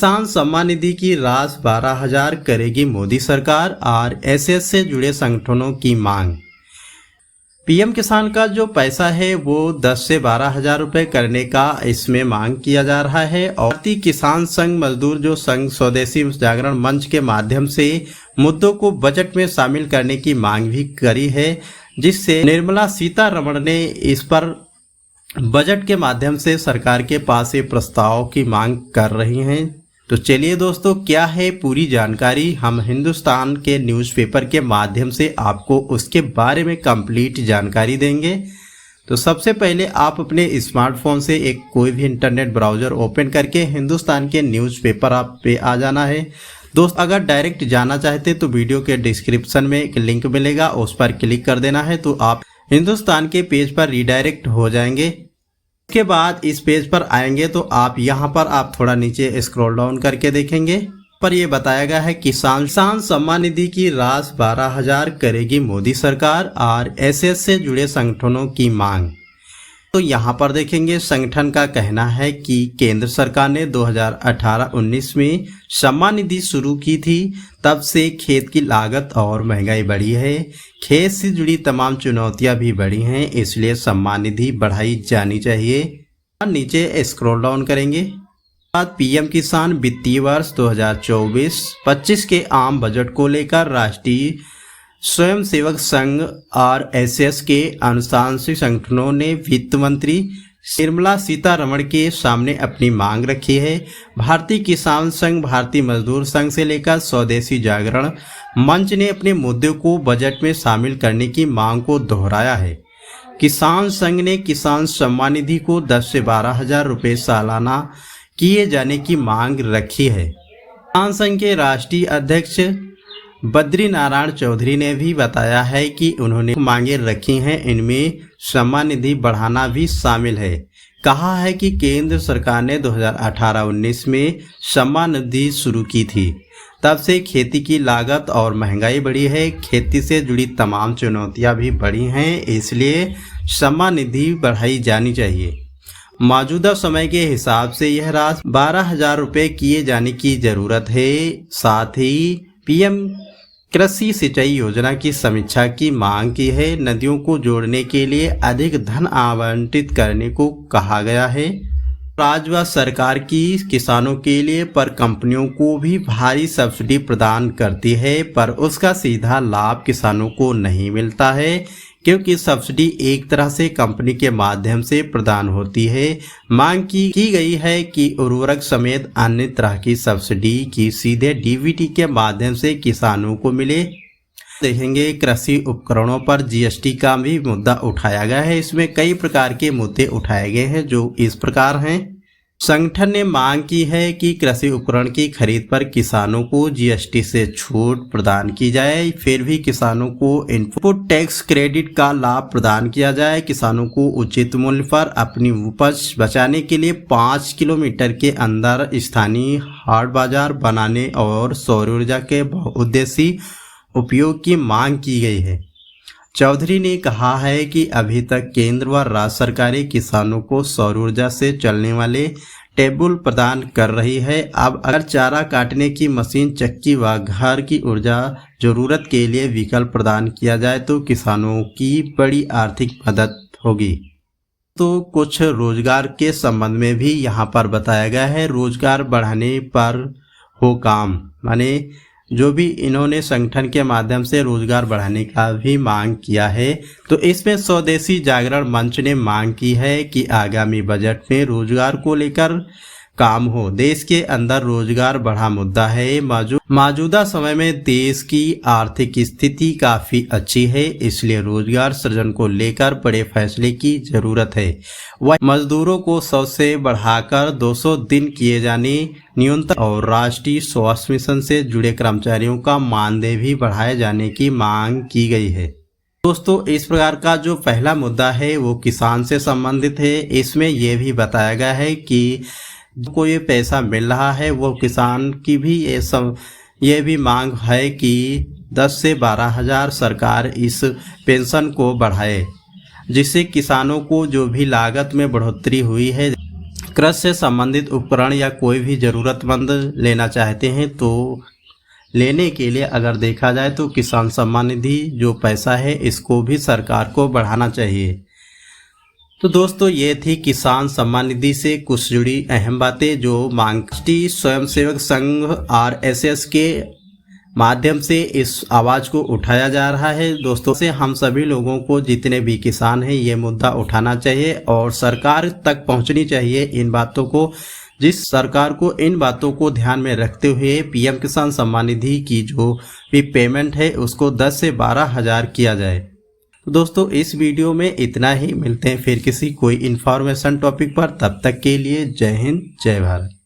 किसान सम्मान निधि की राशि 12,000 करेगी मोदी सरकार, आरएसएस से जुड़े संगठनों की मांग। पीएम किसान का जो पैसा है वो 10 से 12,000 रुपये करने का इसमें मांग किया जा रहा है। और भारतीय किसान संघ मजदूर जो संघ स्वदेशी जागरण मंच के माध्यम से मुद्दों को बजट में शामिल करने की मांग भी करी है, जिससे निर्मला सीतारमण ने इस पर बजट के माध्यम से सरकार के पास ये प्रस्ताव की मांग कर रही हैं। तो चलिए दोस्तों, क्या है पूरी जानकारी, हम हिंदुस्तान के न्यूज़पेपर के माध्यम से आपको उसके बारे में कंप्लीट जानकारी देंगे। तो सबसे पहले आप अपने स्मार्टफोन से एक कोई भी इंटरनेट ब्राउज़र ओपन करके हिंदुस्तान के न्यूज़पेपर आप पे आ जाना है। दोस्त अगर डायरेक्ट जाना चाहते तो वीडियो के डिस्क्रिप्शन में एक लिंक मिलेगा, उस पर क्लिक कर देना है तो आप हिंदुस्तान के पेज पर रीडायरेक्ट हो जाएंगे। उसके बाद इस पेज पर आएंगे तो आप यहां पर आप थोड़ा नीचे स्क्रॉल डाउन करके देखेंगे, पर यह बताया गया है किसान सम्मान निधि की राशि 12,000 करेगी मोदी सरकार, आरएसएस से जुड़े संगठनों की मांग। तो यहाँ पर देखेंगे संगठन का कहना है कि केंद्र सरकार ने 2018-19 में सम्मान निधि शुरू की थी, तब से खेत की लागत और महंगाई बढ़ी है, खेत से जुड़ी तमाम चुनौतियां भी बढ़ी हैं, इसलिए सम्मान निधि बढ़ाई जानी चाहिए। नीचे स्क्रॉल डाउन करेंगे, बाद पीएम किसान वित्तीय वर्ष 2024-25 के आम बजट को लेकर राष्ट्रीय स्वयंसेवक संघ आरएसएस के अनुशासनिक संगठनों ने वित्त मंत्री निर्मला सीतारमण के सामने अपनी मांग रखी है। भारतीय किसान संघ, भारतीय मजदूर संघ से लेकर स्वदेशी जागरण मंच ने अपने मुद्दों को बजट में शामिल करने की मांग को दोहराया है। किसान संघ ने किसान सम्मान निधि को 10 से 12,000 रुपये सालाना किए जाने की मांग रखी है। किसान संघ के राष्ट्रीय अध्यक्ष बद्री नारायण चौधरी ने भी बताया है कि उन्होंने मांगे रखी हैं, इनमें सम्मान निधि बढ़ाना भी शामिल है। कहा है कि केंद्र सरकार ने 2018-19 में सम्मान निधि शुरू की थी, तब से खेती की लागत और महंगाई बढ़ी है, खेती से जुड़ी तमाम चुनौतियां भी बढ़ी हैं, इसलिए सम्मान निधि बढ़ाई जानी चाहिए। मौजूदा समय के हिसाब से यह राशि 12,000 रुपये किए जाने की जरूरत है। साथ ही पीएम कृषि सिंचाई योजना की समीक्षा की मांग की है। नदियों को जोड़ने के लिए अधिक धन आवंटित करने को कहा गया है। राज्य व सरकार की किसानों के लिए पर कंपनियों को भी भारी सब्सिडी प्रदान करती है, पर उसका सीधा लाभ किसानों को नहीं मिलता है, क्योंकि सब्सिडी एक तरह से कंपनी के माध्यम से प्रदान होती है। मांग की गई है कि उर्वरक समेत अन्य तरह की सब्सिडी की सीधे डीबीटी के माध्यम से किसानों को मिले। देखेंगे कृषि उपकरणों पर जीएसटी का भी मुद्दा उठाया गया है। इसमें कई प्रकार के मुद्दे उठाए गए हैं जो इस प्रकार हैं। संगठन ने मांग की है कि कृषि उपकरण की खरीद पर किसानों को जीएसटी से छूट प्रदान की जाए, फिर भी किसानों को इनपुट टैक्स क्रेडिट का लाभ प्रदान किया जाए। किसानों को उचित मूल्य पर अपनी उपज बचाने के लिए 5 किलोमीटर के अंदर स्थानीय हाट बाजार बनाने और सौर ऊर्जा के बहुउद्देशीय उपयोग की मांग की गई है। चौधरी ने कहा है कि अभी तक केंद्र व राज्य सरकारें किसानों को सौर ऊर्जा से चलने वाले टेबल प्रदान कर रही है। अब अगर चारा काटने की मशीन, चक्की व घर की ऊर्जा जरूरत के लिए विकल्प प्रदान किया जाए तो किसानों की बड़ी आर्थिक मदद होगी। तो कुछ रोजगार के संबंध में भी यहाँ पर बताया गया है। रोजगार बढ़ाने पर हो काम, माने जो भी इन्होंने संगठन के माध्यम से रोजगार बढ़ाने का भी मांग किया है। तो इसमें स्वदेशी जागरण मंच ने मांग की है कि आगामी बजट में रोजगार को लेकर काम हो। देश के अंदर रोजगार बड़ा मुद्दा है। मौजूदा समय में देश की आर्थिक स्थिति काफी अच्छी है, इसलिए रोजगार सृजन को लेकर बड़े फैसले की जरूरत है। वह मजदूरों को 100 से बढ़ाकर 200 दिन किए जाने, न्यूनतम और राष्ट्रीय स्वास्थ्य मिशन से जुड़े कर्मचारियों का मानदेय भी बढ़ाए जाने की मांग की गई है। दोस्तों, इस प्रकार का जो पहला मुद्दा है वो किसान से संबंधित है। इसमें यह भी बताया गया है कि को ये पैसा मिल रहा है वो किसान की भी ये भी मांग है कि 10 से 12,000 सरकार इस पेंशन को बढ़ाए, जिससे किसानों को जो भी लागत में बढ़ोतरी हुई है कृषि से संबंधित उपकरण या कोई भी ज़रूरतमंद लेना चाहते हैं तो लेने के लिए अगर देखा जाए तो किसान सम्मान निधि जो पैसा है इसको भी सरकार को बढ़ाना चाहिए। तो दोस्तों ये थी किसान सम्मान निधि से कुछ जुड़ी अहम बातें जो मार्क्सवादी स्वयंसेवक संघ RSS के माध्यम से इस आवाज़ को उठाया जा रहा है। दोस्तों से हम सभी लोगों को जितने भी किसान हैं ये मुद्दा उठाना चाहिए और सरकार तक पहुंचनी चाहिए इन बातों को, जिस सरकार को इन बातों को ध्यान में रखते हुए PM किसान सम्मान निधि की जो भी पेमेंट है उसको 10 से 12 हज़ार किया जाए। तो दोस्तों इस वीडियो में इतना ही, मिलते हैं फिर किसी कोई इन्फॉर्मेशन टॉपिक पर, तब तक के लिए जय हिंद जय भारत।